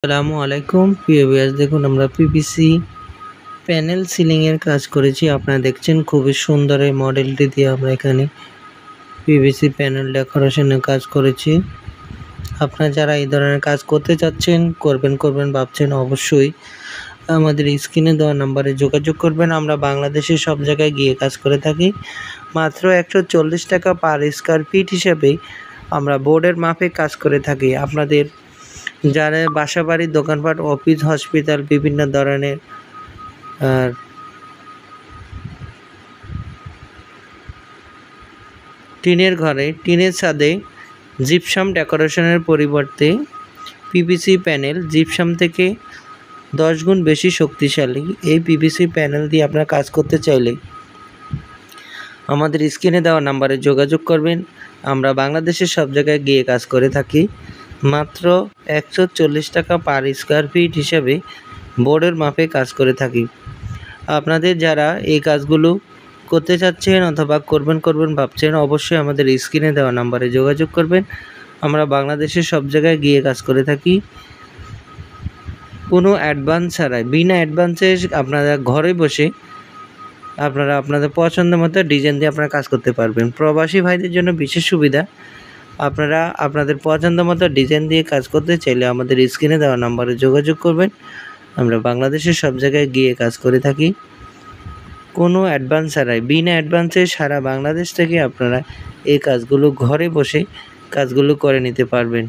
আসসালামু আলাইকুম প্রিয় ভিউয়ার্স, দেখুন আমরা পিভিসি প্যানেল সিলিং এর কাজ করেছি। আপনারা দেখছেন খুবই সুন্দর এই মডেলটি দিয়ে আমরা এখানে পিভিসি প্যানেল ডেকোরেশনের কাজ করেছি। আপনারা যারা এই ধরনের কাজ করতে চাচ্ছেন, করবেন ভাবছেন, অবশ্যই আমাদের স্ক্রিনে দেওয়া নাম্বারে যোগাযোগ করবেন। আমরা বাংলাদেশের সব জায়গায় গিয়ে কাজ করে থাকি। মাত্র 140 টাকা পার স্কয়ার ফিট হিসেবে আমরা বোর্ডের মাপে কাজ করে থাকি। আপনাদের যারা বাসাবাড়ি, দোকানপাট, অফিস, হসপিটাল, বিভিন্ন ধরনের টিনের ঘরে, টিনের ছাদে জিপসাম ডেকোরেশনের পরিবর্তে পিভিসি প্যানেল জিপসাম থেকে 10 গুণ বেশি শক্তিশালী এই পিভিসি প্যানেল দিয়ে আপনারা কাজ করতে চাইলে আমাদের স্ক্রিনে দেওয়া নাম্বারে যোগাযোগ করবেন। আমরা বাংলাদেশের সব জায়গায় গিয়ে কাজ করে থাকি। মাত্র 140 টাকা পার স্কয়ার ফিট হিসেবে বোর্ডের মাপে কাজ করে থাকি। আপনাদের যারা এই কাজগুলো করতে চাচ্ছেন অথবা করবেন ভাবছেন, অবশ্যই আমাদের স্ক্রিনে দেওয়া নাম্বারে যোগাযোগ করবেন। আমরা বাংলাদেশের সব জায়গায় গিয়ে কাজ করে থাকি কোনো অ্যাডভান্স ছাড়াই। বিনা অ্যাডভান্সে আপনারা ঘরে বসে আপনারা আপনাদের পছন্দ মতো ডিজাইন দিয়ে আপনারা কাজ করতে পারবেন। প্রবাসী ভাইদের জন্য বিশেষ সুবিধা, আপনারা আপনাদের পছন্দ মতো ডিজাইন দিয়ে কাজ করতে চাইলে আমাদের স্ক্রিনে দেওয়া নাম্বারে যোগাযোগ করবেন। আমরা বাংলাদেশের সব জায়গায় গিয়ে কাজ করে থাকি কোনো অ্যাডভান্স ছাড়াই। বিনা অ্যাডভান্সে সারা বাংলাদেশ থেকে আপনারা এই কাজগুলো ঘরে বসে কাজগুলো করে নিতে পারবেন।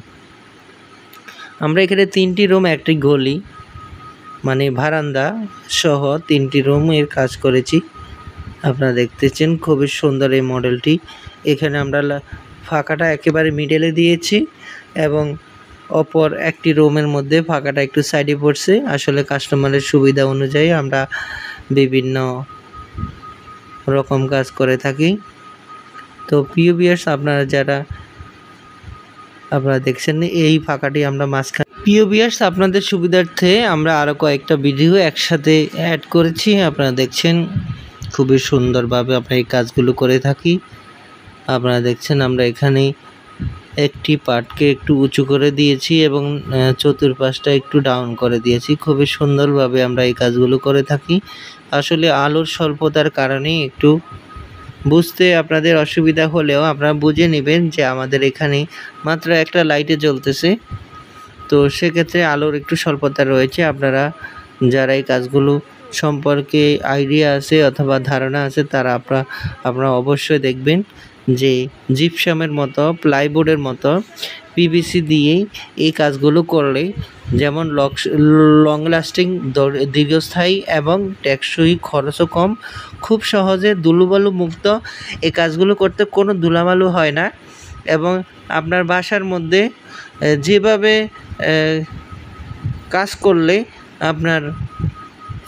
আমরা এখানে 3টি রুম, একটি গলি মানে বারান্দা সহ 3টি রুমের কাজ করেছি। আপনারা দেখতেছেন খুবই সুন্দর এই মডেলটি। এখানে আমরা ফাঁকাটা একেবারে মিডলে দিয়েছি এবং অপর একটি রুমের মধ্যে ফাঁকাটা একটু সাইডে পড়ছে। আসলে কাস্টমারের সুবিধা অনুযায়ী আমরা বিভিন্ন রকম কাজ করে থাকি। তো প্রিয় ভিউয়ার্স, আপনারা যারা দেখছেন এই ফাঁকাটি আমরা মাঝখানে। প্রিয় ভিউয়ার্স, আপনাদের সুবিধার্থে আমরা আরও কয়েকটা ভিডিও একসাথে অ্যাড করেছি। আপনারা দেখছেন খুবই সুন্দরভাবে আমরা এই কাজগুলো করে থাকি। আপনারা দেখছেন আমরা এখানে একটি পার্টকে একটু উঁচু করে দিয়েছি এবং চতুর্পাশটা একটু ডাউন করে দিয়েছি। খুবই সুন্দরভাবে আমরা এই কাজগুলো করে থাকি। আসলে আলোর স্বল্পতার কারণে একটু বুঝতে আপনাদের অসুবিধা হলেও আপনারা বুঝে নেবেন যে আমাদের এখানে মাত্র একটা লাইটে জ্বলতেছে, তো সেক্ষেত্রে আলোর একটু স্বল্পতা রয়েছে। আপনারা যারা এই কাজগুলো সম্পর্কে আইডিয়া আছে অথবা ধারণা আছে তারা আপনারা অবশ্যই দেখবেন যে জিপসামের মতো, প্লাইবোর্ডের মতো পিভিসি দিয়েই এই কাজগুলো করলে যেমন লং লাস্টিং, দীর্ঘস্থায়ী এবং টেকসই, খরচও কম, খুব সহজে ধুলোবালু মুক্ত এই কাজগুলো করতে কোনো ধুলাবালু হয় না। এবং আপনার বাসার মধ্যে যেভাবে কাজ করলে আপনার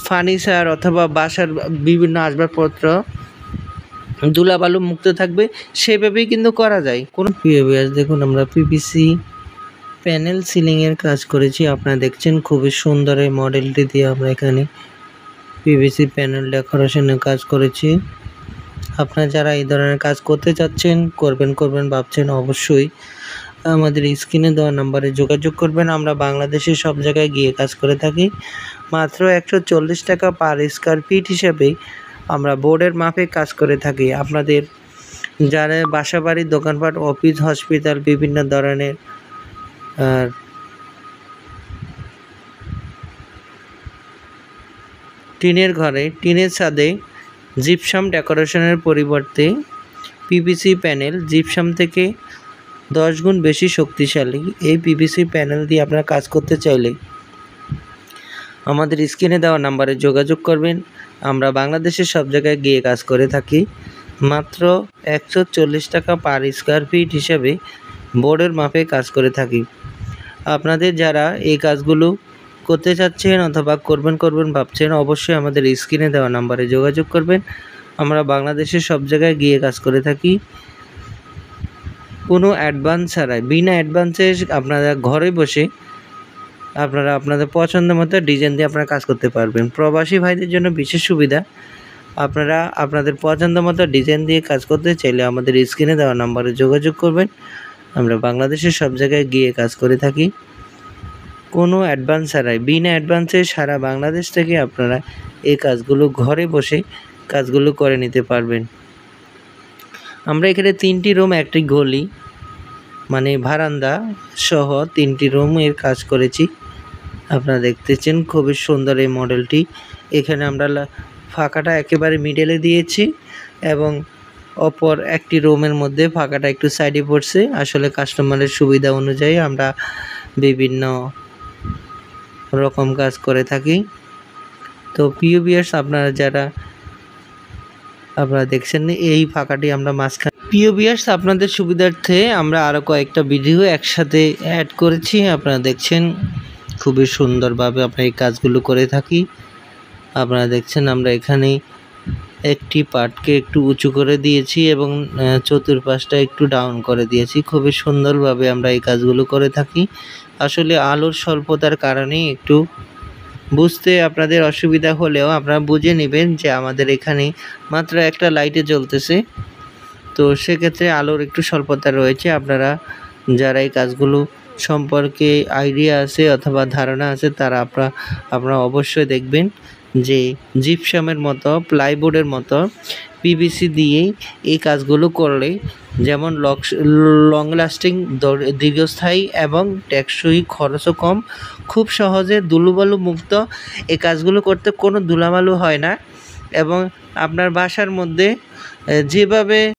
ফার্নিচার অথবা বাসার বিভিন্ন আসবাবপত্র ধুলাবালু মুক্ত থাকবে, সেভাবেই কিন্তু করা যায়। কোনো প্রিয় ভিউয়ার্স, দেখুন আমরা পিভিসি প্যানেল সিলিং এর কাজ করেছি। আপনারা দেখছেন খুবই সুন্দর এই মডেলটি দিয়ে আমরা এখানে পিভিসি প্যানেল ডেকোরেশনের কাজ করেছি। আপনারা যারা এই ধরনের কাজ করতে চাচ্ছেন, করবেন ভাবছেন, অবশ্যই আমাদের স্ক্রিনে দেওয়া নাম্বারে যোগাযোগ করবেন। আমরা বাংলাদেশের সব জায়গায় গিয়ে কাজ করে থাকি। মাত্র 140 টাকা পার স্কয়ার ফিট হিসেবে আমরা বোর্ডের মাপে কাজ করে থাকি। আপনাদের যারা বাসাবাড়ি, দোকানপাট, অফিস, হসপিটাল, বিভিন্ন ধরনের টিনের ঘরে, টিনের ছাদে জিপসাম ডেকোরেশনের পরিবর্তে পিভিসি প্যানেল জিপসাম থেকে 10 গুণ বেশি শক্তিশালী এই পিভিসি প্যানেল দিয়ে আপনারা কাজ করতে চাইলে আমাদের স্ক্রিনে দেওয়া নাম্বারে যোগাযোগ করবেন। আমরা বাংলাদেশের সব জায়গায় গিয়ে কাজ করে থাকি মাত্র 140 টাকা পার স্কয়ার ফিট হিসেবে বোর্ডের মাপে কাজ করে থাকি। আপনাদের যারা এই কাজগুলো করতে চাচ্ছেন অথবা করবেন ভাবছেন, অবশ্যই আমাদের স্ক্রিনে দেওয়া নাম্বারে যোগাযোগ করবেন। আমরা বাংলাদেশের সব জায়গায় গিয়ে কাজ করে থাকি কোনো অ্যাডভান্স ছাড়াই। বিনা অ্যাডভান্সে আপনারা ঘরে বসে আপনারা আপনাদের পছন্দ মতো ডিজাইন দিয়ে আপনারা কাজ করতে পারবেন। প্রবাসী ভাইদের জন্য বিশেষ সুবিধা, আপনারা আপনাদের পছন্দ মতো ডিজাইন দিয়ে কাজ করতে চাইলে আমাদের স্ক্রিনে দেওয়া নাম্বারে যোগাযোগ করবেন। আমরা বাংলাদেশের সব জায়গায় গিয়ে কাজ করে থাকি কোনো অ্যাডভান্স ছাড়াই, বিনা অ্যাডভান্সে সারা বাংলাদেশ থেকে আপনারা এই কাজগুলো ঘরে বসে কাজগুলো করে নিতে পারবেন। আমরা এখানে 3টি রুম, একটি গলি মানে বারান্দা সহ 3টি রুমের কাজ করেছি। আপনারা দেখতেছেন খুবই সুন্দর এই মডেলটি। এখানে আমরা ফাঁকাটা একেবারে মিডলে দিয়েছি এবং অপর একটি রুমের মধ্যে ফাঁকাটা একটু সাইডে পড়ছে। আসলে কাস্টমারের সুবিধা অনুযায়ী আমরা বিভিন্ন রকম কাজ করে থাকি। তো প্রিয় ভিউয়ার্স, আপনারা দেখছেন এই ফাঁকাটি আমরা মাঝখানে। প্রিয় ভিউয়ার্স, আপনাদের সুবিধার্থে আমরা আরও কয়েকটা ভিডিও একসাথে অ্যাড করেছি। আপনারা দেখছেন খুবই সুন্দরভাবে আমরা এই কাজগুলো করে থাকি। আপনারা দেখছেন আমরা এখানে একটি পার্টকে একটু উঁচু করে দিয়েছি এবং চতুর্পাশটা একটু ডাউন করে দিয়েছি। খুবই সুন্দরভাবে আমরা এই কাজগুলো করে থাকি। আসলে আলোর স্বল্পতার কারণে একটু বুঝতে আপনাদের অসুবিধা হলেও আপনারা বুঝে নেবেন যে আমাদের এখানে মাত্র একটা লাইটে জ্বলতেছে, তো সেক্ষেত্রে আলোর একটু স্বল্পতা রয়েছে। আপনারা যারা এই কাজগুলো সম্পর্কে আইডিয়া আছে অথবা ধারণা আছে তারা আপনারা অবশ্যই দেখবেন যে জিপসামের মতো, প্লাইবোর্ডের মতো পিভিসি দিয়েই এই কাজগুলো করলে যেমন লং লাস্টিং, দীর্ঘস্থায়ী এবং টেকসই, খরচও কম, খুব সহজে ধুলোবালু মুক্ত এই কাজগুলো করতে কোনো ধুলাবালু হয় না এবং আপনার বাসার মধ্যে যেভাবে